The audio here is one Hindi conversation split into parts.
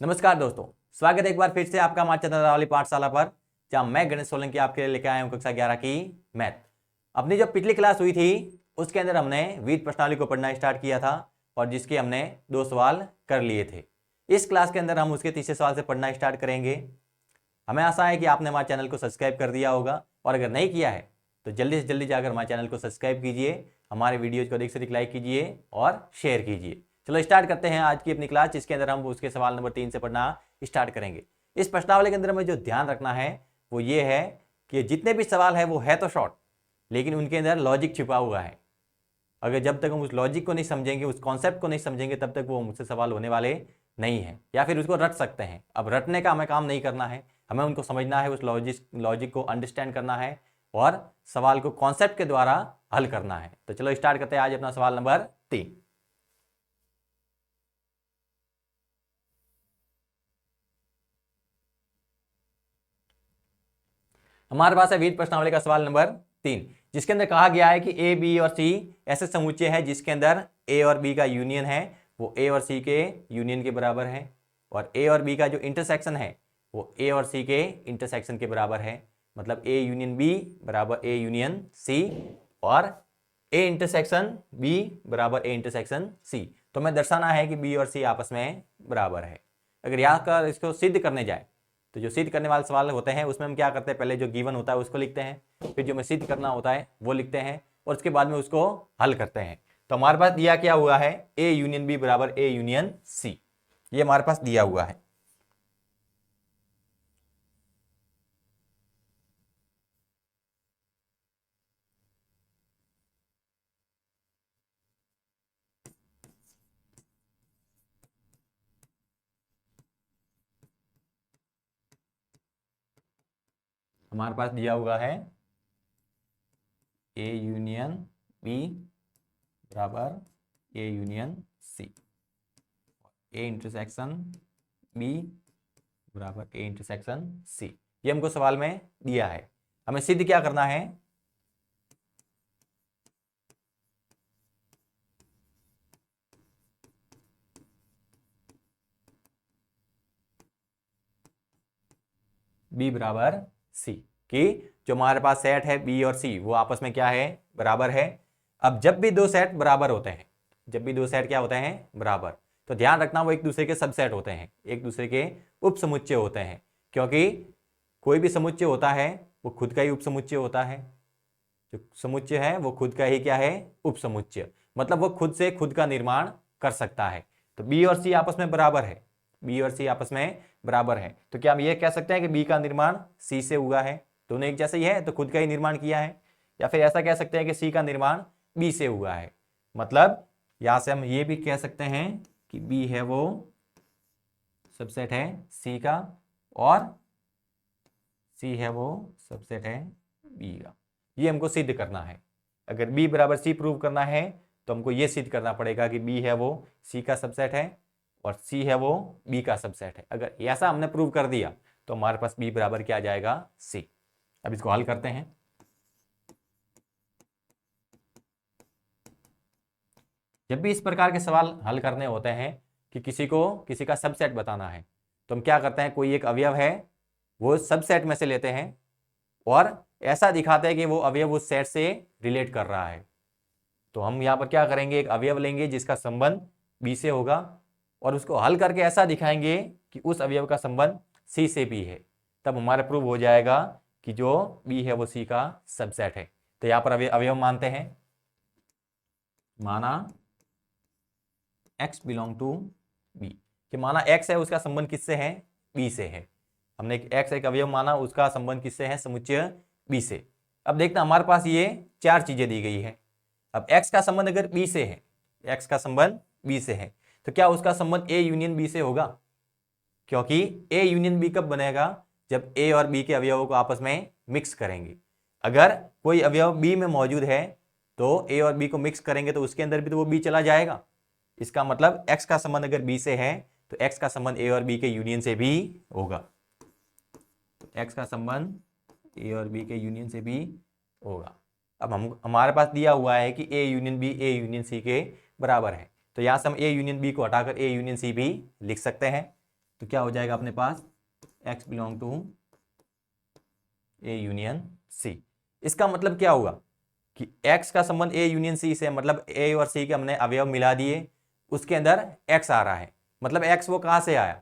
नमस्कार दोस्तों, स्वागत है एक बार फिर से आपका हमारे चंद्रा वाली पाठशाला पर, जहां मैं गणेश सोलंकी आपके लिए लेकर आया हूं कक्षा 11 की मैथ। अपनी जो पिछली क्लास हुई थी उसके अंदर हमने विविध प्रश्नावली को पढ़ना स्टार्ट किया था और जिसके हमने 2 सवाल कर लिए थे। इस क्लास के अंदर हम उसके तीसरे सवाल से पढ़ना स्टार्ट करेंगे। हमें आशा है कि आपने हमारे चैनल को सब्सक्राइब कर दिया होगा और अगर नहीं किया है तो जल्दी से जल्दी जाकर हमारे चैनल को सब्सक्राइब कीजिए, हमारे वीडियोज को अधिक से अधिक लाइक कीजिए और शेयर कीजिए। चलो स्टार्ट करते हैं आज की अपनी क्लास, जिसके अंदर हम उसके सवाल नंबर 3 से पढ़ना स्टार्ट करेंगे। इस प्रश्नावली के अंदर हमें जो ध्यान रखना है वो ये है कि जितने भी सवाल है वो है तो शॉर्ट, लेकिन उनके अंदर लॉजिक छिपा हुआ है। अगर जब तक हम उस लॉजिक को नहीं समझेंगे, उस कॉन्सेप्ट को नहीं समझेंगे, तब तक वो मुझसे सवाल होने वाले नहीं है, या फिर उसको रट सकते हैं। अब रटने का हमें काम नहीं करना है, हमें उनको समझना है, उस लॉजिक को अंडरस्टैंड करना है और सवाल को कॉन्सेप्ट के द्वारा हल करना है। तो चलो स्टार्ट करते हैं आज अपना सवाल नंबर 3। हमारे पास है विविध प्रश्नावली का सवाल नंबर 3, जिसके अंदर कहा गया है कि ए, बी और सी ऐसे समुच्चय है जिसके अंदर ए और बी का यूनियन है वो ए और सी के यूनियन के बराबर है, और ए और बी का जो इंटरसेक्शन है वो ए और सी के इंटरसेक्शन के बराबर है। मतलब ए यूनियन बी बराबर ए यूनियन सी और ए इंटरसेक्शन बी बराबर ए इंटरसेक्शन सी। तो हमें दर्शाना है कि बी और सी आपस में बराबर है। अगर यहाँ कर इसको सिद्ध करने जाए तो जो सिद्ध करने वाले सवाल होते हैं उसमें हम क्या करते हैं, पहले जो गिवन होता है उसको लिखते हैं, फिर जो हमें सिद्ध करना होता है वो लिखते हैं और उसके बाद में उसको हल करते हैं। तो हमारे पास दिया क्या हुआ है, ए यूनियन बी बराबर ए यूनियन सी, ये हमारे पास दिया हुआ है। हमारे पास दिया हुआ है ए यूनियन बी बराबर A union C, A intersection B बराबर ए इंटरसेक्शन सी, ये हमको सवाल में दिया है। हमें सिद्ध क्या करना है, बी बराबर सी, कि जो हमारे पास सेट है बी और सी वो आपस में क्या है, बराबर है। अब जब भी दो सेट बराबर होते हैं, जब भी दो सेट क्या होते हैं, बराबर, तो ध्यान रखना वो एक दूसरे के सबसेट होते हैं, एक दूसरे के उप समुच्चय होते हैं, क्योंकि कोई भी समुच्चय होता है वो खुद का ही उप समुच्चय होता है। जो समुच्चय है वो खुद का ही क्या है, उप समुच्चय, मतलब वो खुद से खुद का निर्माण कर सकता है। तो बी और सी आपस में बराबर है, बी और सी आपस में बराबर है, तो क्या हम ये कह सकते हैं कि बी का निर्माण सी से हुआ है, दोनों एक जैसे ही है तो खुद का ही निर्माण किया है। या फिर ऐसा कह सकते हैं कि सी का निर्माण बी से हुआ है, मतलब यहां से हम ये भी कह सकते हैं कि बी है वो सबसेट है सी का और सी है वो सबसेट है बी का। ये हमको सिद्ध करना है। अगर बी बराबर सी प्रूव करना है तो हमको ये सिद्ध करना पड़ेगा कि बी है वो सी का सबसेट है और सी है वो बी का सबसेट है। अगर ऐसा हमने प्रूव कर दिया तो हमारे पास बी बराबर क्या आ जाएगा, सी। अब इसको हल करते हैं। जब भी इस प्रकार के सवाल हल करने होते हैं कि किसी को किसी का सबसेट बताना है, तो हम क्या करते हैं, कोई एक अवयव है वो सबसेट में से लेते हैं और ऐसा दिखाते हैं कि वो अवयव उस सेट से रिलेट कर रहा है। तो हम यहाँ पर क्या करेंगे, एक अवयव लेंगे जिसका संबंध बी से होगा और उसको हल करके ऐसा दिखाएंगे कि उस अवयव का संबंध सी से भी है, तब हमारा प्रूव हो जाएगा कि जो बी है वो सी का सबसेट है। तो यहाँ पर अवयव मानते हैं, माना x बिलोंग टू बी, कि माना x है उसका संबंध किससे है, बी से है। हमने x एक अवयव माना, उसका संबंध किससे है, समुच्चय बी से। अब देखना हमारे पास ये 4 चीजें दी गई है। अब x का संबंध अगर b से है, x का संबंध b से है, तो क्या उसका संबंध a यूनियन b से होगा, क्योंकि a यूनियन b कब बनेगा, जब a और b के अवयवों को आपस में मिक्स करेंगे। अगर कोई अवयव b में मौजूद है तो a और b को मिक्स करेंगे तो उसके अंदर भी तो वो b चला जाएगा। इसका मतलब x का संबंध अगर b से है तो x का संबंध a और b के यूनियन से भी होगा। x का संबंध a और b के यूनियन से भी होगा। अब हमारे पास दिया हुआ है कि a union b a union c के बराबर है, तो यहां से हम a यूनियन b को हटाकर a यूनियन c भी लिख सकते हैं। तो क्या हो जाएगा अपने पास x belong to A union C। इसका मतलब क्या हुआ कि x का संबंध A यूनियन C से, मतलब A और C के हमने अवयव मिला दिए, उसके अंदर x आ रहा है। मतलब x वो कहां से आया,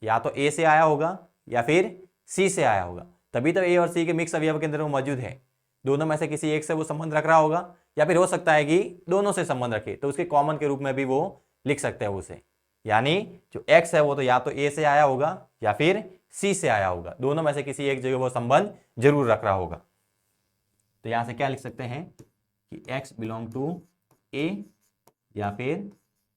या तो A से आया होगा या फिर C से आया होगा, तभी तो A और C के मिक्स अवयव के अंदर वो मौजूद है। दोनों में से किसी एक से वो संबंध रख रहा होगा, या फिर हो सकता है कि दोनों से संबंध रखे, तो उसके कॉमन के रूप में भी वो लिख सकते हैं उसे। यानी जो x है वो तो या तो A से आया होगा या फिर C से आया होगा, दोनों में से किसी एक जगह वो संबंध जरूर रख रहा होगा। तो यहां से क्या लिख सकते हैं कि x बिलोंग टू A या फिर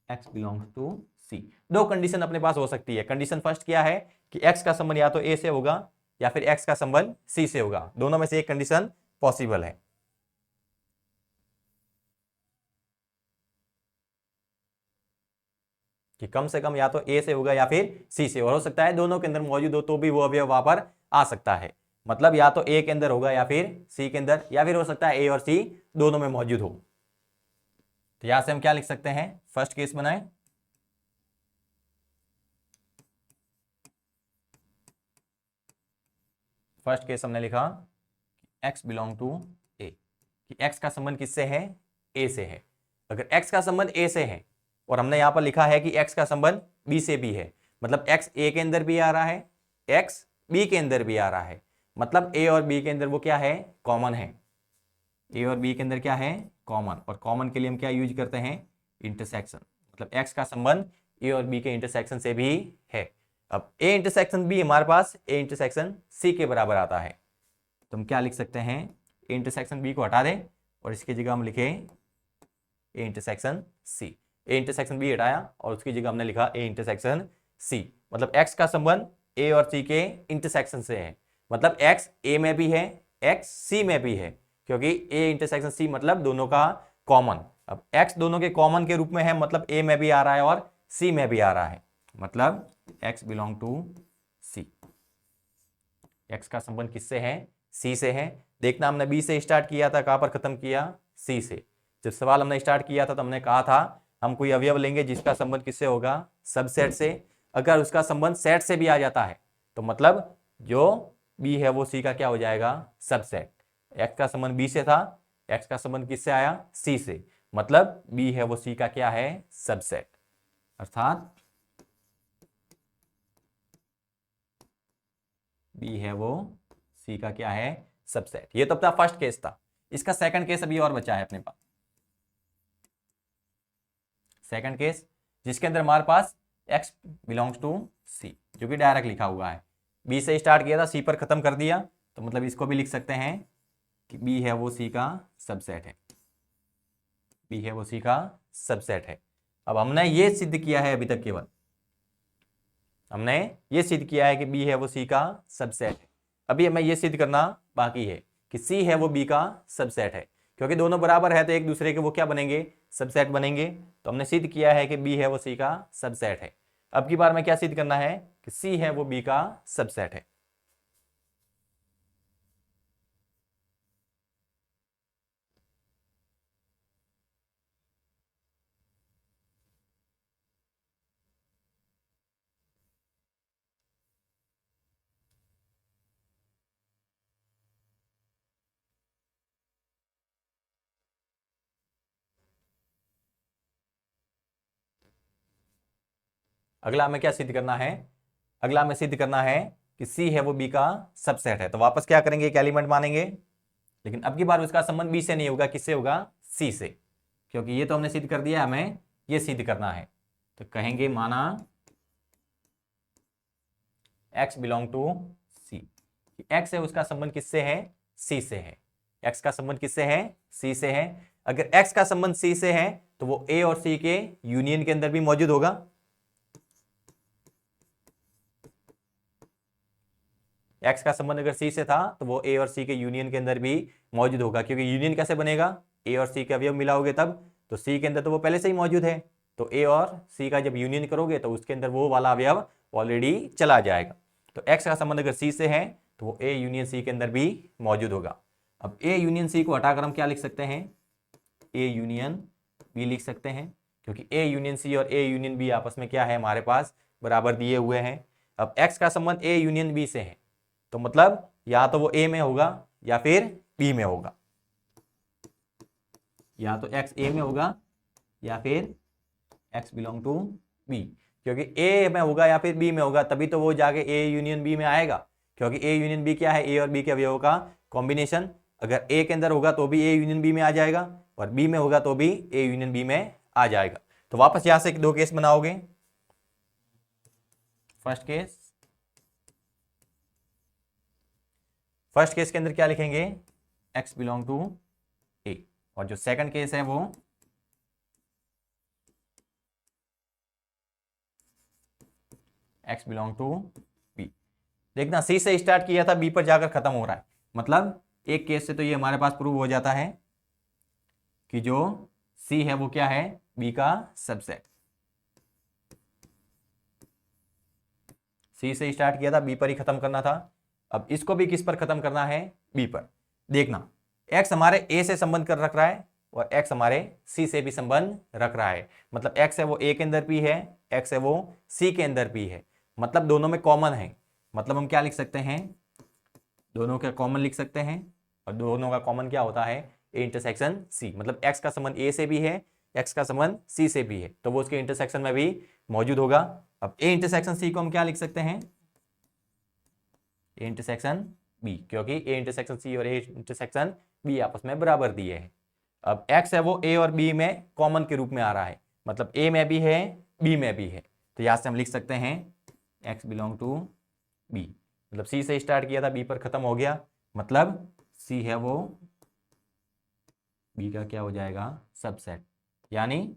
x बिलोंग्स टू C। दो कंडीशन अपने पास हो सकती है। कंडीशन फर्स्ट क्या है कि x का संबंध या तो A से होगा या फिर x का संबंध C से होगा, दोनों में से एक कंडीशन पॉसिबल है। कि कम से कम या तो A से होगा या फिर C से, और हो सकता है दोनों के अंदर मौजूद हो तो भी वो अवयव वहां पर आ सकता है। मतलब या तो A के अंदर होगा या फिर C के अंदर, या फिर हो सकता है A और C दोनों में मौजूद हो। तो यहां से हम क्या लिख सकते हैं, फर्स्ट केस बनाए। फर्स्ट केस हमने लिखा x बिलोंग टू A, कि x का संबंध किससे है, A से है। अगर x का संबंध A से है और हमने यहां पर लिखा है कि x का संबंध B से भी है, मतलब x A के अंदर भी आ रहा है, x B के अंदर भी आ रहा है, मतलब A और B के अंदर वो क्या है, कॉमन है। A और B के अंदर क्या है, कॉमन। और कॉमन के लिए हम क्या यूज करते हैं, इंटरसेक्शन। मतलब x का संबंध A और B के इंटरसेक्शन से भी है। अब A इंटरसेक्शन B हमारे पास A इंटरसेक्शन C के बराबर आता है, तो हम क्या लिख सकते हैं, A इंटरसेक्शन B को हटा दें और इसकी जगह हम लिखें A intersection C। A intersection B हटाया और उसकी जगह हमने लिखा A इंटरसेक्शन C। मतलब x का संबंध A और C के इंटरसेक्शन से है, मतलब x A में भी है, x C में भी है, क्योंकि A इंटरसेक्शन C मतलब दोनों का कॉमन। अब x दोनों के कॉमन के रूप में है, मतलब A में भी आ रहा है और C में भी आ रहा है, मतलब x belong to C। x का संबंध किससे है, C से है। देखना हमने B से स्टार्ट किया था, कहां पर खत्म किया, C से। जब सवाल हमने स्टार्ट किया था तो हमने कहा था हम कोई अवयव लेंगे जिसका संबंध किससे होगा, सबसेट से। अगर उसका संबंध सेट से भी आ जाता है तो मतलब जो B है वो C का क्या हो जाएगा, सबसेट। x का संबंध B से था, x का संबंध किससे आया, C से, मतलब B है वो C का क्या है, सबसेट। अर्थात B है वो C का क्या है, सबसेट। ये तो अपना फर्स्ट केस था। इसका सेकंड केस अभी और बचा है अपने पास। सेकंड केस जिसके अंदर हमारे पास x बिलोंग्स टू C, जो कि डायरेक्ट लिखा हुआ है। B से स्टार्ट किया था, C पर खत्म कर दिया, तो मतलब इसको भी लिख सकते हैं कि B है वो C का सबसेट है। B है वो C का सबसेट है। अब हमने ये सिद्ध किया है, अभी तक केवल हमने ये सिद्ध किया है कि B है वो C का सबसेट है। अभी हमें ये सिद्ध करना बाकी है कि C है वो B का सबसेट है, क्योंकि दोनों बराबर है तो एक दूसरे के वो क्या बनेंगे, सबसेट बनेंगे। तो हमने सिद्ध किया है कि B है वो C का सबसेट है। अब की बार में क्या सिद्ध करना है कि C है वो B का सबसेट है। अगला हमें क्या सिद्ध करना है, अगला हमें सिद्ध करना है कि C है वो B का सबसेट है। तो वापस क्या करेंगे, एक एलिमेंट मानेंगे, लेकिन अब की बार उसका संबंध B से नहीं होगा, किससे होगा, C से, क्योंकि ये तो हमने सिद्ध कर दिया, हमें ये सिद्ध करना है। तो कहेंगे माना x belong to C, x है उसका संबंध किससे है, C से है। x का संबंध किससे है, C से है। अगर x का संबंध C से है तो वो A और C के यूनियन के अंदर भी मौजूद होगा। x का संबंध अगर C से था तो वो A और C के यूनियन के अंदर भी मौजूद होगा, क्योंकि यूनियन कैसे बनेगा, A और C के अवयव मिलाओगे तब, तो C के अंदर तो वो पहले से ही मौजूद है, तो A और C का जब यूनियन करोगे तो उसके अंदर वो वाला अवयव ऑलरेडी चला जाएगा। तो x का संबंध अगर C से है तो वो A यूनियन C के अंदर भी मौजूद होगा। अब A यूनियन C को हटाकर हम क्या लिख सकते हैं, A यूनियन B लिख सकते हैं, क्योंकि A यूनियन C और A यूनियन B आपस में क्या है हमारे पास, बराबर दिए हुए हैं। अब x का संबंध a यूनियन b से है, तो मतलब या तो वो a में होगा या फिर b में होगा, या तो x a में होगा या फिर x बिलोंग टू b। क्योंकि a में होगा या फिर b में होगा तभी तो वो जाके a यूनियन b में आएगा, क्योंकि a यूनियन b क्या है, a और b के अवयवों का कॉम्बिनेशन। अगर a के अंदर होगा तो भी a यूनियन b में आ जाएगा और b में होगा तो भी a यूनियन b में आ जाएगा। तो वापस यहां से दो केस बनाओगे। फर्स्ट केस के अंदर क्या लिखेंगे, x बिलोंग टू a, और जो सेकंड केस है वो x बिलोंग टू b। देखना c से स्टार्ट किया था, b पर जाकर खत्म हो रहा है, मतलब एक केस से तो ये हमारे पास प्रूव हो जाता है कि जो c है वो क्या है, b का सबसेट। c से स्टार्ट किया था, b पर ही खत्म करना था। अब इसको भी किस पर खत्म करना है, b पर। देखना x हमारे a से संबंध कर रख रहा है और x हमारे c से भी संबंध रख रहा है, मतलब x है वो a के अंदर p है, x है वो c के अंदर p है, मतलब दोनों में कॉमन है। मतलब हम क्या लिख सकते हैं, दोनों का कॉमन लिख सकते हैं, और दोनों का कॉमन क्या होता है, a इंटरसेक्शन c। मतलब x का संबंध a से भी है, x का संबंध c से भी है, तो वो उसके इंटरसेक्शन में भी मौजूद होगा। अब a इंटरसेक्शन c को हम क्या लिख सकते हैं, a इंटरसेक्शन b, क्योंकि a इंटरसेक्शन c और a इंटरसेक्शन b आपस में बराबर दिए हैं। अब x है वो a और b में कॉमन के रूप में आ रहा है, मतलब a में भी है b में भी है, तो यहां से हम लिख सकते हैं x बिलोंग टू b। मतलब c से स्टार्ट किया था, b पर खत्म हो गया, मतलब c है वो b का क्या हो जाएगा, सबसेट। यानी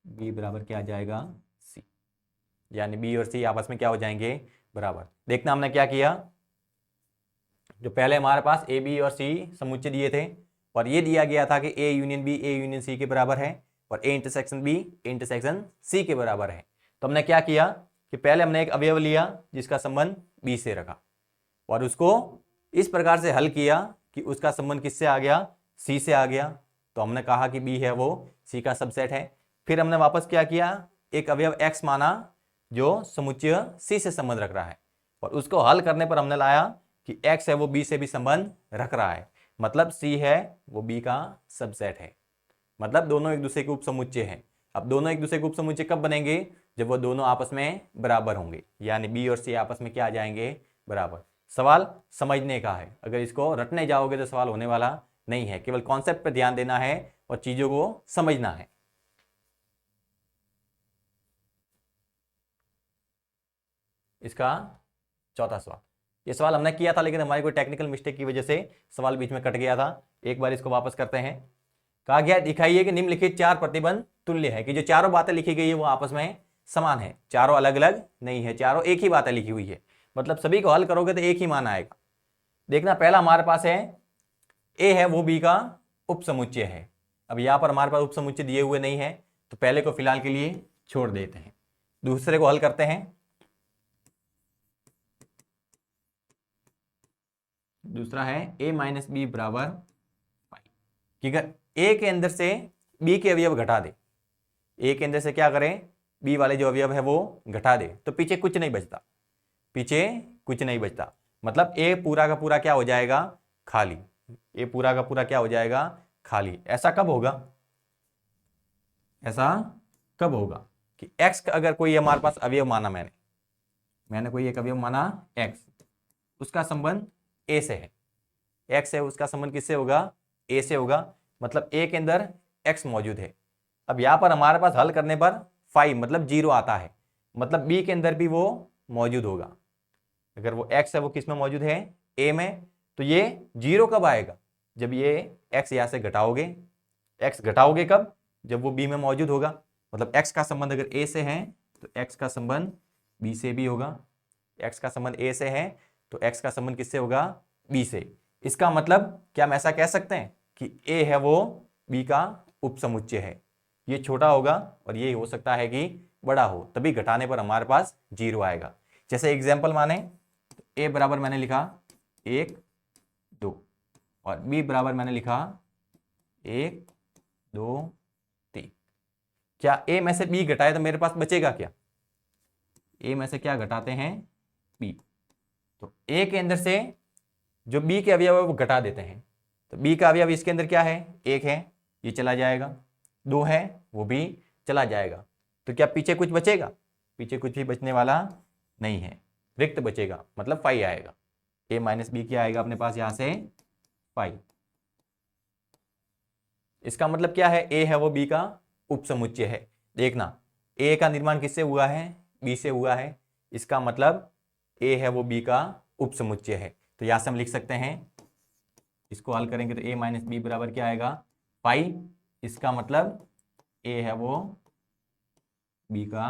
b बराबर क्या आ जाएगा, c। यानी b और c आपस में क्या हो जाएंगे, बराबर। देखना हमने क्या किया, जो पहले हमारे पास ए बी और सी समुच्चय दिए थे और ये दिया गया था कि A union B A union C के बराबर है और A intersection B A intersection C के बराबर है। तो हमने क्या किया कि पहले हमने एक अवयव लिया जिसका संबंध बी से रखा और उसको इस प्रकार से हल किया कि उसका संबंध किससे आ गया, सी से आ गया। तो हमने कहा कि बी है वो सी का सबसेट है। फिर हमने वापस क्या किया, एक अवयव एक्स माना जो समुच्चय सी से संबंध रख रहा है और उसको हल करने पर हमने लाया कि x है वो b से भी संबंध रख रहा है, मतलब c है वो b का सबसेट है। मतलब दोनों एक दूसरे के उपसमुच्चय हैं। अब दोनों एक दूसरे के उपसमुच्चय कब बनेंगे, जब वो दोनों आपस में बराबर होंगे, यानी b और c आपस में क्या आ जाएंगे, बराबर। सवाल समझने का है, अगर इसको रटने जाओगे तो सवाल होने वाला नहीं है, केवल कॉन्सेप्ट पर ध्यान देना है और चीजों को समझना है। इसका चौथा सवाल, ये सवाल हमने किया था लेकिन हमारी कोई टेक्निकल मिस्टेक की वजह से सवाल बीच में कट गया था। एक बार इसको वापस करते हैं। कहा गया दिखाइए कि निम्नलिखित चार प्रतिबंध तुल्य है, कि जो चारों बातें लिखी गई है वो आपस में समान है, चारों अलग अलग नहीं है, चारों एक ही बातें लिखी हुई है, मतलब सभी को हल करोगे तो एक ही मान आएगा। देखना पहला हमारे पास है ए है वो बी का उपसमुच्चय है। अब यहां पर हमारे पास उपसमुच्चय दिए हुए नहीं है तो पहले को फिलहाल के लिए छोड़ देते हैं, दूसरे को हल करते हैं। दूसरा है a माइनस बी बराबर पाई, कि अगर a के अंदर से b के अवयव घटा दे, a के अंदर से क्या करें, b वाले जो अवयव है वो घटा दे, तो पीछे कुछ नहीं बचता, पीछे कुछ नहीं बचता, मतलब a पूरा का पूरा क्या हो जाएगा, खाली। a पूरा का पूरा क्या हो जाएगा, खाली। ऐसा कब होगा, ऐसा कब होगा कि x का अगर कोई हमारे पास अवयव माना, मैंने कोई एक अवयव माना x, उसका संबंध a से है, x है उसका संबंध किससे होगा, a से होगा, मतलब a के अंदर x मौजूद है। अब यहां पर हमारे पास हल करने पर 5 मतलब 0 आता है, मतलब b के अंदर भी वो मौजूद होगा। अगर वो x है वो किस में मौजूद है, a में, तो ये 0 कब आएगा, जब ये x यहां से घटाओगे। x घटाओगे कब, जब वो b में मौजूद होगा, मतलब x का संबंध अगर a से है तो x का संबंध b से भी होगा, x का संबंध a से है तो x का संबंध किससे होगा, b से। इसका मतलब क्या हम ऐसा कह सकते हैं कि a है वो b का उपसमुच्चय है, ये छोटा होगा और ये हो सकता है कि बड़ा हो, तभी घटाने पर हमारे पास 0 आएगा। जैसे एग्जांपल माने तो a बराबर मैंने लिखा 1 2 और b बराबर मैंने लिखा 1 2 3। क्या ए में से बी घटाए तो मेरे पास बचेगा क्या? ए में से क्या घटाते हैं? बी। तो ए के अंदर से जो बी के अवयव है वो घटा देते हैं। तो बी का अवयव इसके अंदर क्या है? 1 है, ये चला जाएगा। 2 है, वो भी चला जाएगा। तो क्या पीछे कुछ बचेगा? पीछे कुछ भी बचने वाला नहीं है, रिक्त बचेगा, मतलब 5 आएगा। ए माइनस बी क्या आएगा अपने पास यहां से? 5। इसका मतलब क्या है? ए है वो बी का उपसमुच्चय है। देखना, ए का निर्माण किससे हुआ है? बी से हुआ है। इसका मतलब ए है वो बी का उपसमुच्चय है। तो यहां से हम लिख सकते हैं, इसको हल करेंगे तो ए माइनस बी बराबर क्या आएगा? 5। इसका मतलब ए है वो बी का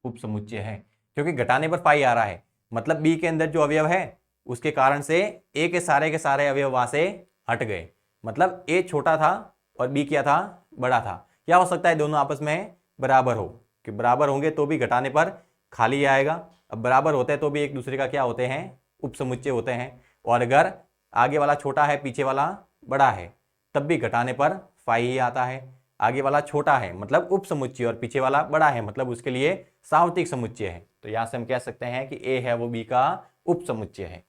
उपसमुच्चय है, क्योंकि घटाने पर 5 आ रहा है, मतलब बी के अंदर जो अवयव है उसके कारण से ए के सारे अवयव वहां से हट गए। मतलब ए छोटा था और बी क्या था? बड़ा था। क्या हो सकता है? दोनों आपस में बराबर हो, कि बराबर होंगे तो भी घटाने पर खाली आएगा। अब बराबर होते हैं तो भी एक दूसरे का क्या होते हैं? उपसमुच्चय होते हैं। और अगर आगे वाला छोटा है, पीछे वाला बड़ा है, तब भी घटाने पर 5 ही आता है। आगे वाला छोटा है मतलब उपसमुच्चय और पीछे वाला बड़ा है मतलब उसके लिए सार्वत्रिक समुच्चय है। तो यहां से हम कह सकते हैं कि ए है वो बी का उपसमुच्चय है।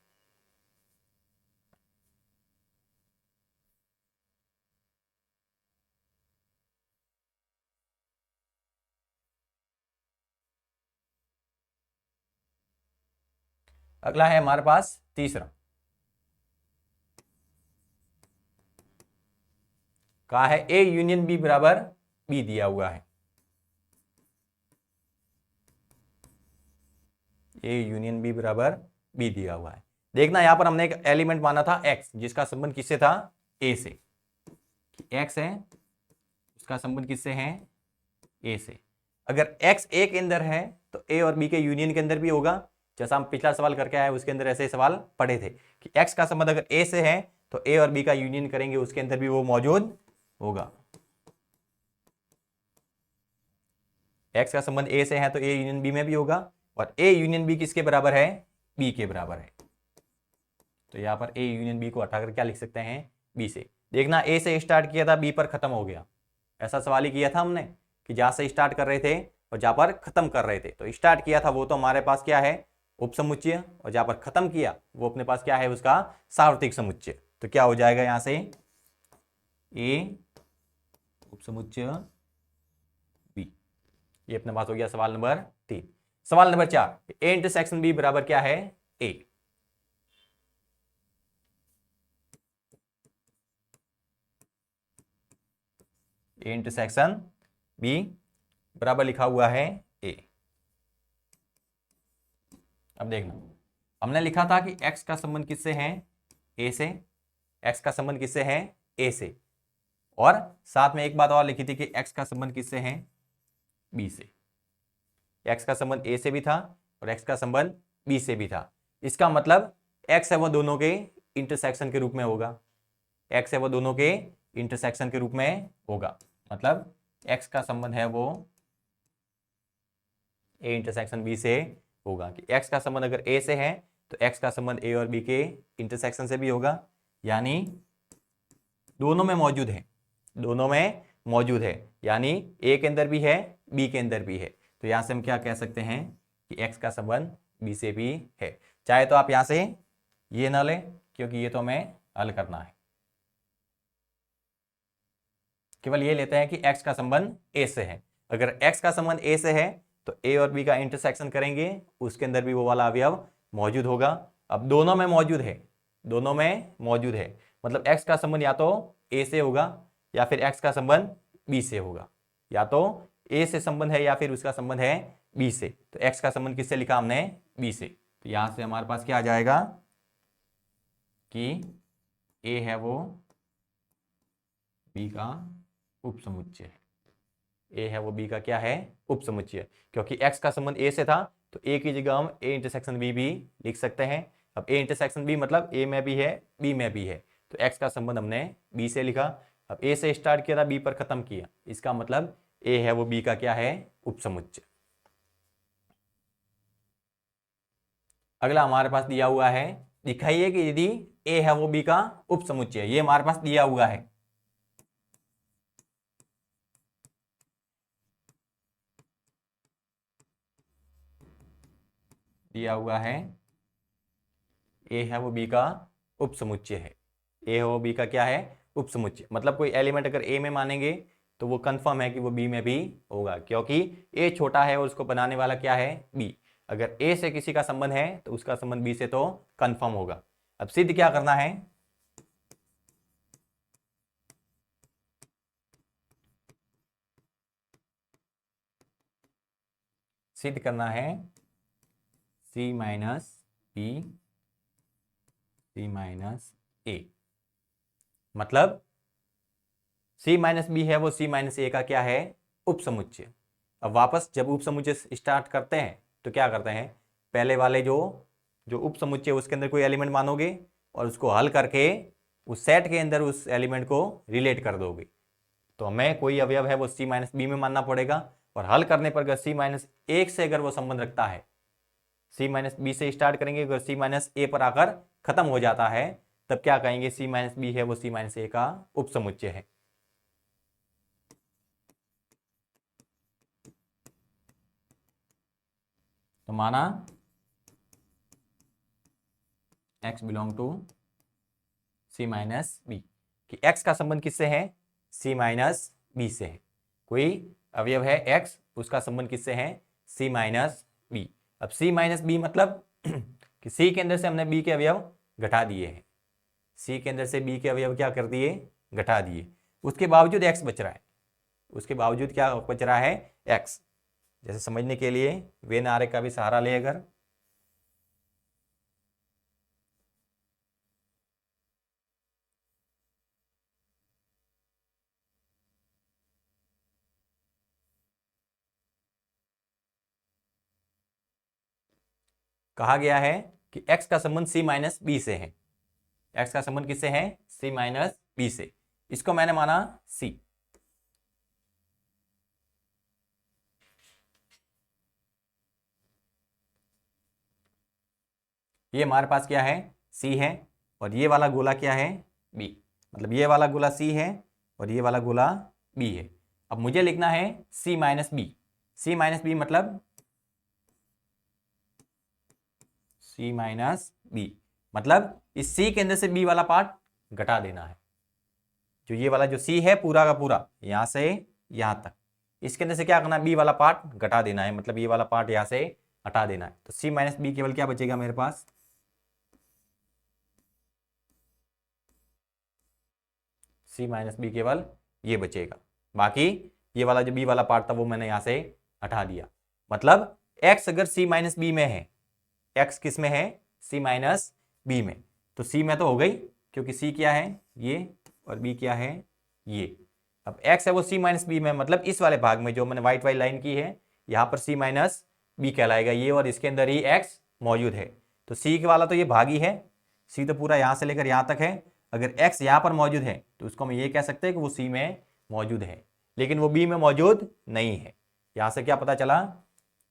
अगला है हमारे पास तीसरा। कहा है ए यूनियन बी बराबर बी दिया हुआ है। ए यूनियन बी बराबर बी दिया हुआ है। देखना, यहां पर हमने एक एलिमेंट माना था एक्स, जिसका संबंध किससे था? ए से। एक्स है, उसका संबंध किससे है? ए से। अगर एक्स ए के अंदर है तो ए और बी के यूनियन के अंदर भी होगा। जैसा हम पिछला सवाल करके आए उसके अंदर ऐसे सवाल पढ़े थे कि एक्स का संबंध अगर ए से है तो ए और बी का यूनियन करेंगे, उसके अंदर भी वो मौजूद होगा। एक्स का संबंध ए से है तो ए यूनियन बी में भी होगा, और ए यूनियन बी किसके बराबर है? बी के बराबर है। तो यहां पर ए यूनियन बी को हटाकर क्या लिख सकते हैं? बी से। देखना, ए से स्टार्ट किया था, बी पर खत्म हो गया। ऐसा सवाल ही किया था हमने कि जहां से स्टार्ट कर रहे थे और जहां पर खत्म कर रहे थे। तो स्टार्ट किया था वो तो हमारे पास क्या है? उपसमुच्चय। और जहां पर खत्म किया वो अपने पास क्या है? उसका सार्वत्रिक समुच्चय। तो क्या हो जाएगा यहां से? ए उपसमुच्चय बी। ये अपने पास हो गया सवाल नंबर 3। सवाल नंबर 4, ए इंटरसेक्शन बी बराबर क्या है? ए। ए इंटरसेक्शन बी बराबर लिखा हुआ है ए। अब देखना, हमने लिखा था कि x का संबंध किससे है? a से। x का संबंध किससे है? a से। और साथ में एक बात और लिखी थी कि x का संबंध किससे है? b से। x का संबंध a से भी था और x का संबंध b से भी था। इसका मतलब x है वो दोनों के इंटरसेक्शन के रूप में होगा। x है वो दोनों के इंटरसेक्शन के रूप में होगा। मतलब x का संबंध है वो a इंटरसेक्शन b से होगा। कि x का संबंध अगर a से है तो x का संबंध a और b के इंटरसेक्शन से भी होगा। यानी दोनों में मौजूद है, दोनों में मौजूद है। यानी a के अंदर भी है, b के अंदर भी है। तो यहां से हम क्या कह सकते हैं कि x का संबंध b से भी है। चाहे तो आप यहां से ये ना लें, क्योंकि ये तो हमें हल करना है। केवल ये लेते हैं कि x का संबंध a से है। अगर x का संबंध a से है तो a और b का इंटरसेक्शन करेंगे, उसके अंदर भी वो वाला अवयव मौजूद होगा। अब दोनों में मौजूद है, दोनों में मौजूद है, मतलब x का संबंध या तो a से होगा या फिर x का संबंध b से होगा। या तो a से संबंध है या फिर उसका संबंध है b से। तो x का संबंध किससे लिखा हमने? b से। तो यहां से हमारे पास क्या आ जाएगा कि a है वो b का उपसमुच्चय है। ए है वो बी का क्या है? उपसमुच्चय। क्योंकि x का संबंध a से था तो a की जगह हम a इंटरसेक्शन b भी लिख सकते हैं। अब a इंटरसेक्शन b मतलब a में भी है, b में भी है। तो x का संबंध हमने b से लिखा। अब a से स्टार्ट किया था, b पर खत्म किया, इसका मतलब a है वो b का क्या है? उपसमुच्चय। अगला हमारे पास दिया हुआ है, दिखाइए कि यदि a है वो b का उपसमुच्चय। ये हमारे पास दिया हुआ है। दिया हुआ है ए है वो बी का उपसमुच्चय है। ए है वो बी का क्या है, उपसमुच्चय। मतलब कोई एलिमेंट अगर ए में मानेंगे तो वो कंफर्म है कि वो बी में भी होगा, क्योंकि ए छोटा है और उसको बनाने वाला क्या है, बी। अगर ए से किसी का संबंध है तो उसका संबंध बी से तो कंफर्म होगा। अब सिद्ध क्या करना है, सिद्ध करना है सी माइनस बी सी माइनस ए। मतलब सी माइनस बी है वो सी माइनस ए का क्या है, उपसमुच्चय। अब वापस जब उपसमुच्चय स्टार्ट करते हैं तो क्या करते हैं, पहले वाले जो जो उपसमुच्चय उसके अंदर कोई एलिमेंट मानोगे और उसको हल करके उस सेट के अंदर उस एलिमेंट को रिलेट कर दोगे। तो हमें कोई अवयव है वो सी माइनस बी में मानना पड़ेगा, और हल करने पर अगर सी माइनस एक से अगर वो संबंध रखता है, सी माइनस बी से स्टार्ट करेंगे, अगर सी माइनस ए पर आकर खत्म हो जाता है तब क्या कहेंगे, सी माइनस बी है वो सी माइनस ए का उपसमुच्चय है। तो माना x belong to C minus B, कि x का संबंध किससे है, सी माइनस बी से है। कोई अवयव है x, उसका संबंध किससे है, सी माइनस बी। अब सी माइनस बी मतलब कि सी के अंदर से हमने बी के अवयव घटा दिए हैं, सी के अंदर से बी के अवयव क्या कर दिए, घटा दिए। उसके बावजूद x बच रहा है, उसके बावजूद क्या बच रहा है, x। जैसे समझने के लिए वेन आरेख का भी सहारा ले, अगर कहा गया है कि x का संबंध c माइनस बी से है, x का संबंध किससे है, c माइनस बी से। इसको मैंने माना c। ये हमारे पास क्या है, c है, और ये वाला गोला क्या है, b। मतलब ये वाला गोला c है और ये वाला गोला b है। अब मुझे लिखना है c माइनस बी। सी माइनस बी मतलब c माइनस बी, मतलब इस c के अंदर से b वाला पार्ट घटा देना है। जो ये वाला जो c है पूरा का पूरा यहां से यहां तक, इसके अंदर से क्या करना है, b वाला पार्ट घटा देना है। मतलब ये वाला पार्ट यहां से हटा देना है। तो c माइनस बी केवल क्या बचेगा मेरे पास, c माइनस बी केवल ये बचेगा। बाकी ये वाला जो b वाला पार्ट था वो मैंने यहां से हटा दिया। मतलब x अगर c माइनस बी में है, x किस में है, c माइनस बी में, तो c में तो हो गई, क्योंकि c क्या है ये और b क्या है ये। अब x है वो c माइनस बी में, मतलब इस वाले भाग में जो मैंने व्हाइट वाली लाइन की है यहाँ पर c माइनस बी कहलाएगा ये, और इसके अंदर ही x मौजूद है। तो c के वाला तो ये भाग ही है, c तो पूरा यहाँ से लेकर यहाँ तक है। अगर x यहाँ पर मौजूद है तो उसको हम ये कह सकते हैं कि वो c में मौजूद है, लेकिन वो b में मौजूद नहीं है। यहाँ से क्या पता चला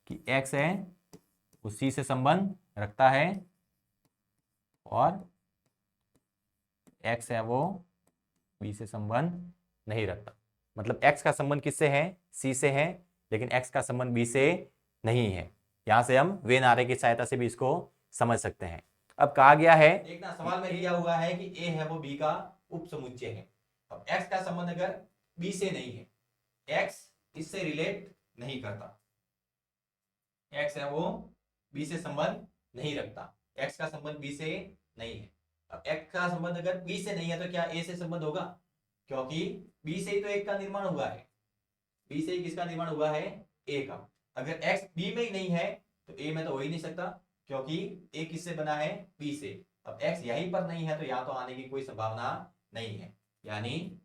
कि x है वो c से संबंध रखता है और x है वो b से संबंध नहीं रखता। मतलब x का संबंध किससे है, c से है, लेकिन x का संबंध b से नहीं है। यहां से हम वेन आरेख की सहायता से भी इसको समझ सकते हैं। अब कहा गया है, देखना सवाल में दिया हुआ है कि a है वो b का उपसमुच्चय है। अब x का संबंध अगर b से नहीं है, x इससे रिलेट नहीं करता, x है वो b से संबंध नहीं रखता, x का संबंध b से नहीं है। अब x का संबंध अगर b से नहीं है तो क्या a से संबंध होगा, क्योंकि b से ही तो एक का निर्माण हुआ है, b से ही किसका निर्माण हुआ है, a का। अगर x b में ही नहीं है तो a में तो हो ही नहीं सकता, क्योंकि a किससे बना है, b से। अब x यहीं पर नहीं है तो यहाँ तो आने की कोई संभावना नहीं है, यानी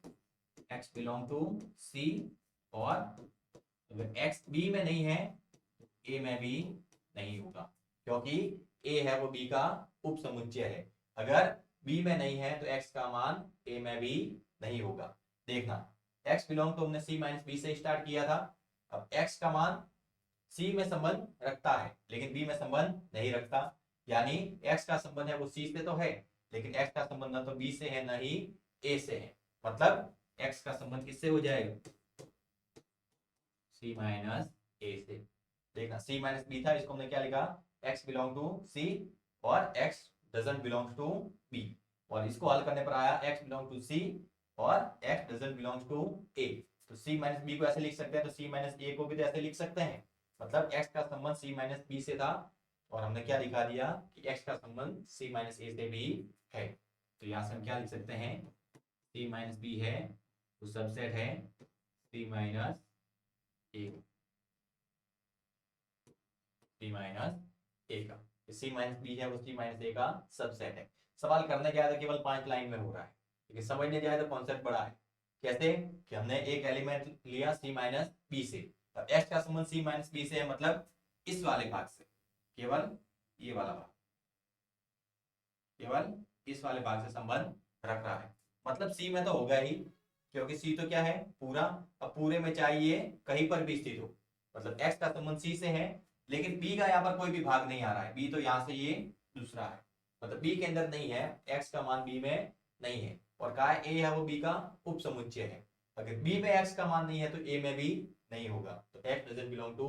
x बिलोंग टू c, और अगर x b में नहीं है तो a में भी नहीं होगा, क्योंकि a है वो b का उपसमुच्चय है। अगर b में नहीं है तो x का मान a में भी नहीं होगा। देखना x बिलोंग तो हमने c माइनस बी से स्टार्ट किया था। अब x का मान c में संबंध रखता है लेकिन b में संबंध नहीं रखता, यानी x का संबंध है वो c से तो है, लेकिन x का संबंध न तो b से है न ही a से है। मतलब x का संबंध किससे हो जाएगा, c माइनस a से। देखना c माइनस बी था, इसको हमने क्या लिखा, x बिलोंग टू c और x doesn't belong to b, और इसको हल करने पर आया x बिलोंग टू c और x doesn't belong to a। तो c माइनस बी को ऐसे लिख सकते हैं, तो c माइनस ए को भी तो ऐसे लिख सकते हैं। मतलब x का संबंध c माइनस बी से था, और हमने क्या दिखा दिया कि x का संबंध c माइनस ए से भी है। तो यहां से हम क्या लिख सकते हैं, c माइनस बी है वो सबसेट है c माइनस ए, c माइनस ए का। c माइनस बी है वो c माइनस ए का सबसेट है। सवाल करने क्या है, केवल 5 लाइन में हो रहा है, लेकिन समझने जाए तो कॉन्सेप्ट बड़ा है। कैसे कि हमने एक एलिमेंट लिया c माइनस बी से, और x का संबंध c माइनस बी से है, मतलब इस वाले भाग से, केवल ये वाला भाग, केवल इस वाले भाग से संबंध रख रहा है। मतलब c में तो होगा ही, क्योंकि c तो क्या है पूरा। अब पूरे में चाहिए कहीं पर भी स्थित हो, मतलब x का संबंध c से है, लेकिन b का यहाँ पर कोई भी भाग नहीं आ रहा है। b तो यहाँ से ये दूसरा है, मतलब b के अंदर नहीं है, x का मान b में नहीं है, और कहा a है वो b का उप समुच्चय है। अगर b में x का मान नहीं है तो a में भी नहीं होगा, तो x doesn't belong to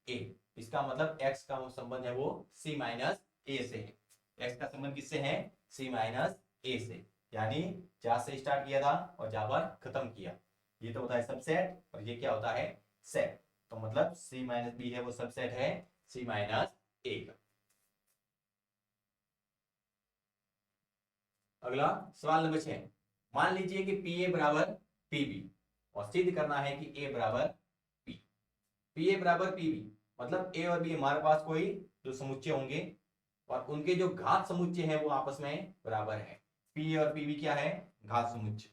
a। इसका मतलब x का संबंध है वो c माइनस ए से है। x का संबंध किससे है, c माइनस ए से, यानी जहां से स्टार्ट किया था और जहां पर खत्म किया। ये तो होता है सबसेट, और ये क्या होता है सेट। तो मतलब c माइनस बी है वो सबसेट है c माइनस ए का। अगला सवाल नंबर 6, मान लीजिए कि पी ए बराबर पी बी, और सिद्ध करना है कि ए बराबर पी। पी ए बराबर पी बी मतलब ए और बी हमारे पास कोई जो समुच्चय होंगे, और उनके जो घात समुच्चय है वो आपस में बराबर है। पी ए और पी बी क्या है, घात समुच्चय।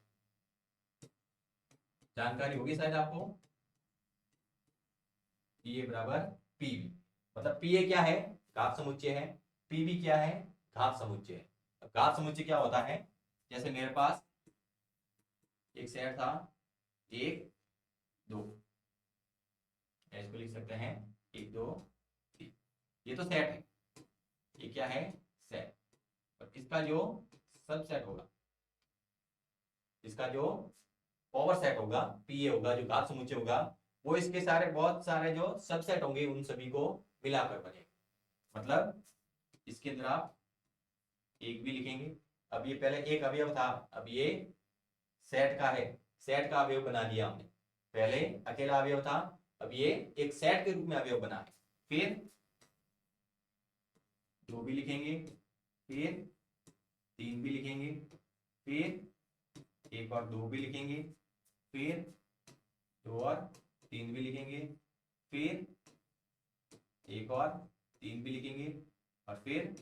जानकारी होगी शायद आपको, पी ए बराबर पी बी मतलब पी ए क्या है, घात समुच्चय है, पी बी क्या है, घात समुच्चय है। घात समुच्चय क्या होता है, जैसे मेरे पास एक सेट था 1 2, इसको लिख सकते हैं 1 2 3, ये तो सेट है, ये क्या है सेट। और इसका जो सबसेट होगा, इसका जो पावर सेट होगा पी ए होगा, जो घात समुच्चय होगा, वो इसके सारे बहुत सारे जो सबसेट होंगे उन सभी को मिलाकर बनेगा। मतलब इसके अंदर आप एक भी लिखेंगे। अब ये पहले एक अवयव था, अब ये सेट का है, सेट का अवयव बना दिया हमने। पहले अकेला अवयव था, अब ये एक सेट के रूप में अवयव बना है। फिर 2 भी लिखेंगे, फिर 3 भी लिखेंगे, फिर एक और 2 भी लिखेंगे, फिर 2 और 3 भी लिखेंगे, फिर एक और 3 भी लिखेंगे, और फिर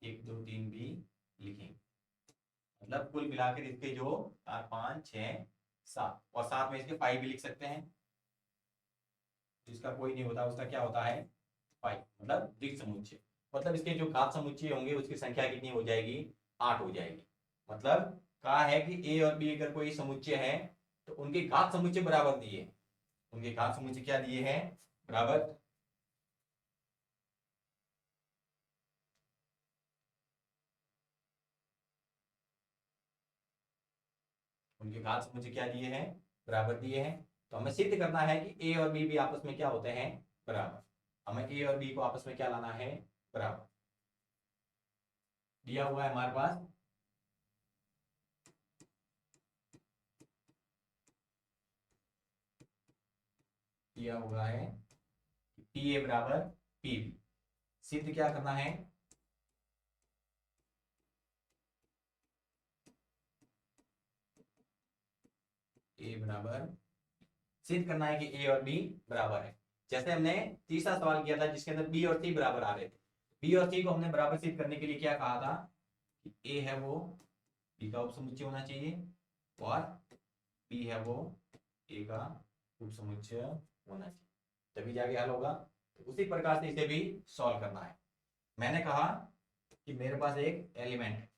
1 2 3 भी लिखेंगे। मतलब कुल मिलाकर इसके जो 4 5 6 7, और साथ में इसके 5 भी लिख सकते हैं। जिसका कोई नहीं होता उसका क्या होता है 5, मतलब द्विघात समुच्चय। मतलब इसके जो घात समुच्चय होंगे उसकी संख्या कितनी हो जाएगी, 8 हो जाएगी। मतलब कहा है कि ए और बी अगर कोई समुच्चय है तो उनके घात समुच्चय बराबर दिए, उनके घात समुच्चय क्या दिए हैं, बराबर। उनके घात समुच्चय क्या दिए हैं, बराबर दिए हैं। तो हमें सिद्ध करना है कि ए और बी भी आपस में क्या होते हैं, बराबर। हमें ए और बी को आपस में क्या लाना है, बराबर। दिया हुआ है हमारे पास दिया हुआ है पी ए बराबर पी बी। सिद्ध क्या करना है, ए बराबर, सिद्ध करना है कि ए और बी बराबर है। जैसे हमने तीसरा सवाल किया था जिसके अंदर बी और सी बराबर आ रहे थे, बी और सी को हमने बराबर सिद्ध करने के लिए क्या कहा था कि ए है वो बी का उपसमुच्चय होना चाहिए, और बी है वो ए का उपसमुच्चय होना चाहिए, तभी जाके हल होगा। तो उसी प्रकार से इसे भी सॉल्व करना है। मैंने कहा कि मेरे पास एक एलिमेंट,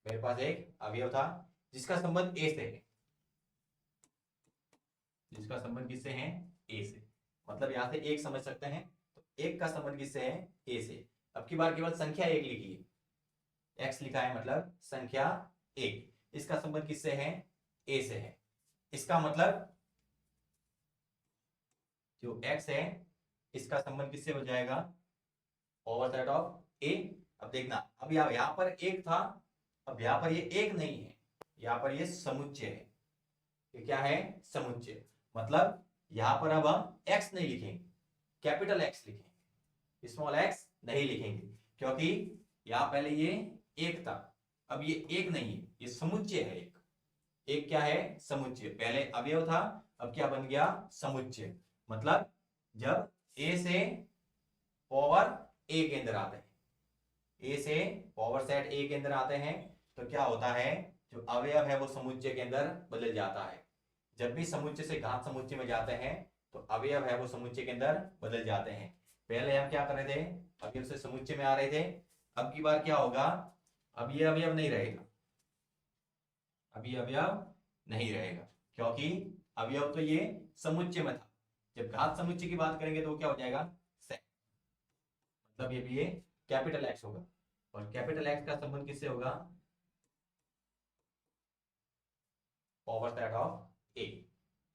मेरे पास एक अवयव था जिसका संबंध ए से है, जिसका संबंध किससे है, ए से। मतलब यहां से एक समझ सकते हैं, तो एक का संबंध किससे है, ए से। अब की बार केवल संख्या एक लिखी है, एक्स लिखा है मतलब संख्या एक, इसका संबंध किससे है, ए से है। इसका मतलब जो एक्स है इसका संबंध किससे हो जाएगा, ओवर सेट ऑफ ए। अब देखना, अब यहाँ पर एक था, अब यहाँ पर ये एक नहीं है, यहाँ पर ये समुच्चय है। ये क्या है, समुच्चय। मतलब यहाँ पर अब हम x नहीं लिखेंगे, कैपिटल X लिखेंगे, स्मॉल x नहीं लिखेंगे, क्योंकि यहाँ पहले ये एक था, अब ये एक नहीं है, ये समुच्चय है। एक क्या है, समुच्चय। पहले अवयव था, अब क्या बन गया, समुच्चय। मतलब जब a से पावर a के अंदर आते हैं, a से पावर सेट a के अंदर आते हैं, तो क्या होता है, जो अवयव है वो समुच्चय के अंदर बदल जाता है। जब भी समुच्चय से घात समुच्चय में जाते हैं तो अवयव है वो समुच्चय के अंदर बदल जाते हैं। पहले हम क्या कर रहे थे, अवयव से समुच्चय में आ रहे थे, अब की बार क्या होगा, अब ये अवयव नहीं रहेगा, अब ये अवयव नहीं रहेगा, क्योंकि अवयव तो ये समुच्चय में था। जब घात समुच्चय की बात करेंगे तो वो क्या हो जाएगा, सेट। मतलब ये भी ये कैपिटल एक्स होगा, और कैपिटल एक्स का संबंध किससे होगा, पावर सेट ऑफ ए।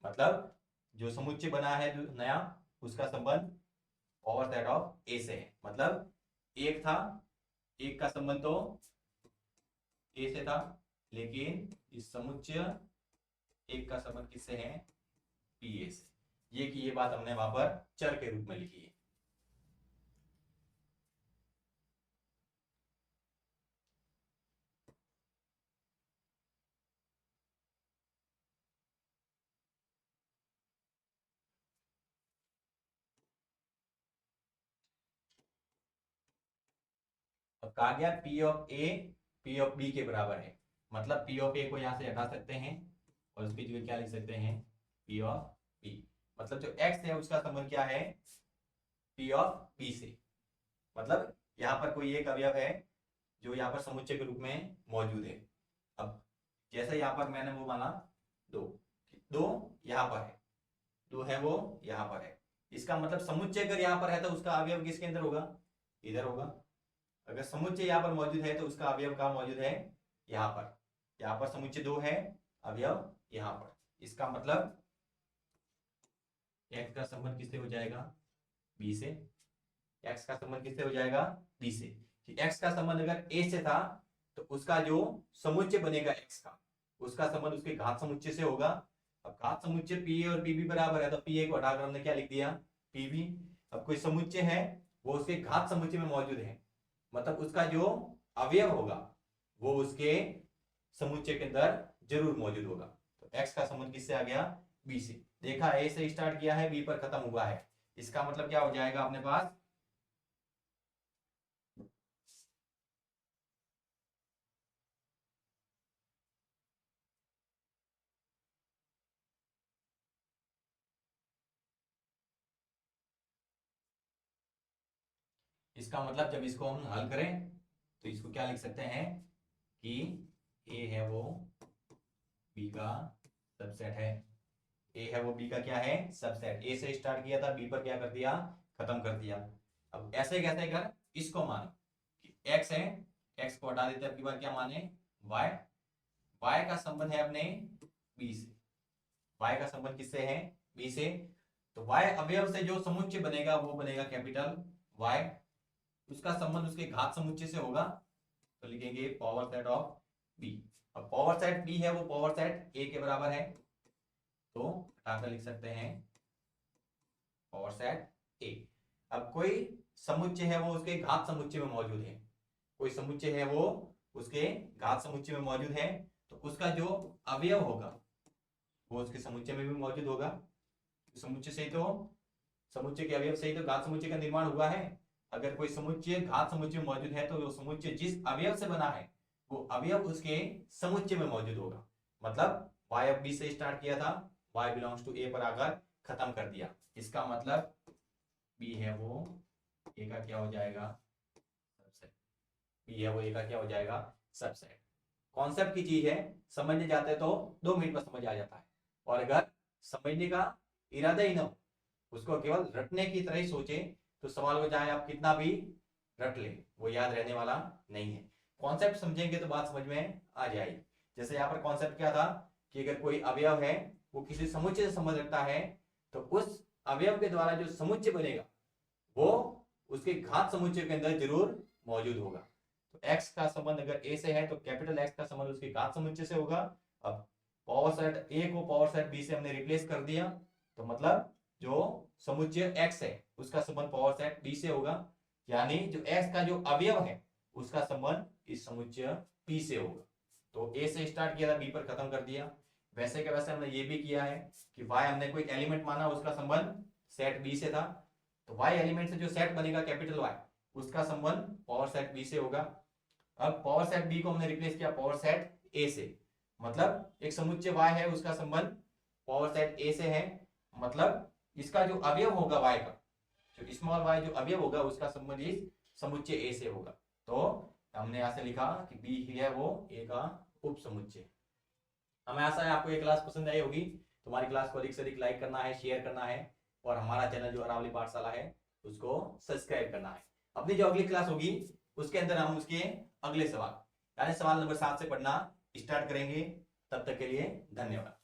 मतलब जो समुच्चय बना है जो नया, उसका संबंध पावर सेट ऑफ ए से है। मतलब एक था, एक का संबंध तो ए से था, लेकिन इस समुच्चय एक का संबंध किससे है, पी ए से। ये बात हमने वहां पर चर के रूप में लिखी है। अब कहा गया P of A P of B के बराबर है। मतलब पी ऑफ ए को यहां से हटा सकते हैं और उसकी जगह क्या लिख सकते हैं, पी ऑफ बी। मतलब जो एक्स है उसका संबंध क्या है, पी ऑफ बी से। मतलब यहां पर कोई एक अवयव है जो यहाँ पर समुच्चय के रूप में मौजूद है। अब जैसे यहाँ पर मैंने वो माना दो, दो यहाँ पर है, दो है वो यहाँ पर है, इसका मतलब समुच्चय अगर यहाँ पर है तो उसका अवयव किसके अंदर होगा, इधर होगा। अगर समुच्चय यहाँ पर मौजूद है तो उसका अवयव कहाँ मौजूद है, यहाँ पर समुच्चय दो है, अवयव यहाँ पर। इसका मतलब x का संबंध किससे हो जाएगा, b से। x का संबंध किससे हो जाएगा, b से। कि x का संबंध अगर a से था तो उसका जो समुच्चय बनेगा x का, उसका संबंध उसके घात समुच्चय से होगा। अब घात समुच्चय pa और pb बराबर है, तो pa को हटाकर हमने क्या लिख दिया, pb। अब कोई समुच्चय है वो उसके घात समुच्चय में मौजूद है, मतलब उसका जो अवयव होगा वो उसके समुच्चय के अंदर जरूर मौजूद होगा। तो x का संबंध किससे आ गया, b से। देखा, a से स्टार्ट किया है, b पर खत्म हुआ है। इसका मतलब क्या हो जाएगा अपने पास, इसका मतलब जब इसको हम हल करें तो इसको क्या लिख सकते हैं कि a है वो b का सबसेट है। a है वो b का क्या है, सबसेट। a से स्टार्ट किया था, b पर क्या कर दिया, खत्म कर दिया। अब ऐसे कैसे कर, इसको मानो कि x है, x को हटा देते हैं, अब की बार क्या माने, y। y का संबंध है अपने b से, y का संबंध किससे है, b से। तो y अवयव से जो समुच्चय बनेगा वो बनेगा कैपिटल Y। उसका संबंध उसके घात समुच्चय से होगा, तो लिखेंगे पावर सेट ऑफ b। अब पावर सेट b है वो पावर सेट a के बराबर है, तो हटाकर लिख सकते हैं पावर सेट a। अब कोई समुच्चय है वो उसके घात समुच्चय में मौजूद है, कोई समुच्चय है वो उसके घात समुच्चय में मौजूद है, तो उसका जो अवयव होगा वो उसके समुच्चय में भी मौजूद होगा। समुच्चय से ही तो, समुच्चय के अवयव से ही तो घात समुच्चय का निर्माण हुआ है। अगर कोई समुच्चय घात समुच्चय में मौजूद है तो वो समुच्चय जिस अवयव से बना है वो अवयव उसके समुच्चय में मौजूद होगा। मतलब y अब b से स्टार्ट किया था, y बिलोंग्स टू a पर आकर खत्म कर दिया। इसका मतलब b है वो a का क्या हो जाएगा, सबसेट। b है वो a का क्या हो जाएगा, सबसेट। कॉन्सेप्ट की चीज है, समझने जाते तो 2 मिनट में समझ आ जाता है, और अगर समझने का इरादा ही ना हो, उसको केवल रटने की तरह ही सोचे, तो सवाल को चाहे आप कितना भी रट ले वो याद रहने वाला नहीं है। कॉन्सेप्ट समझेंगे तो बात समझ में आ जाएगी। जैसे यहाँ पर कॉन्सेप्ट क्या था कि अगर कोई अवयव है वो किसी समुच्चय से संबंध रखता है, तो उस अवयव के द्वारा जो समुच्चय बनेगा वो उसके घात समुच्चय के अंदर जरूर मौजूद होगा। तो x का संबंध अगर a से है तो कैपिटल X का संबंध उसके घात समुच्चय से होगा। अब पावर सेट a को पावर सेट b से हमने रिप्लेस कर दिया, तो मतलब जो समुच्चय x है उसका संबंध पावर सेट b से होगा, यानी जो x का जो अवयव है उसका संबंध इस समुच्चय p से होगा। तो a से स्टार्ट किया था, b पर खत्म कर दिया। वैसे के वैसे हमने ये भी किया है कि y हमने कोई एलिमेंट माना, उसका संबंध सेट b से था, तो y एलिमेंट से जो सेट बनेगा कैपिटल Y उसका संबंध पावर सेट b से होगा। अब पावर सेट b को हमने रिप्लेस किया पावर सेट a से, मतलब एक समुच्चय y है उसका संबंध पावर सेट a से है, मतलब इसका जो अवयव होगा y का, जो स्मॉल y जो अवयव होगा उसका संबंध इस समुच्चय a से होगा। तो हमने यहां से लिखा कि b ही है वो a का उप समुच्चय। हमें आशा है आपको ये क्लास पसंद आई होगी। तुम्हारी क्लास को अधिक से अधिक लाइक करना है, शेयर करना है, और हमारा चैनल जो अरावली पाठशाला है उसको सब्सक्राइब करना है। अपनी जो अगली क्लास होगी उसके अंदर हम उसके अगले सवाल यानी सवाल नंबर 7 से पढ़ना स्टार्ट करेंगे। तब तक के लिए धन्यवाद।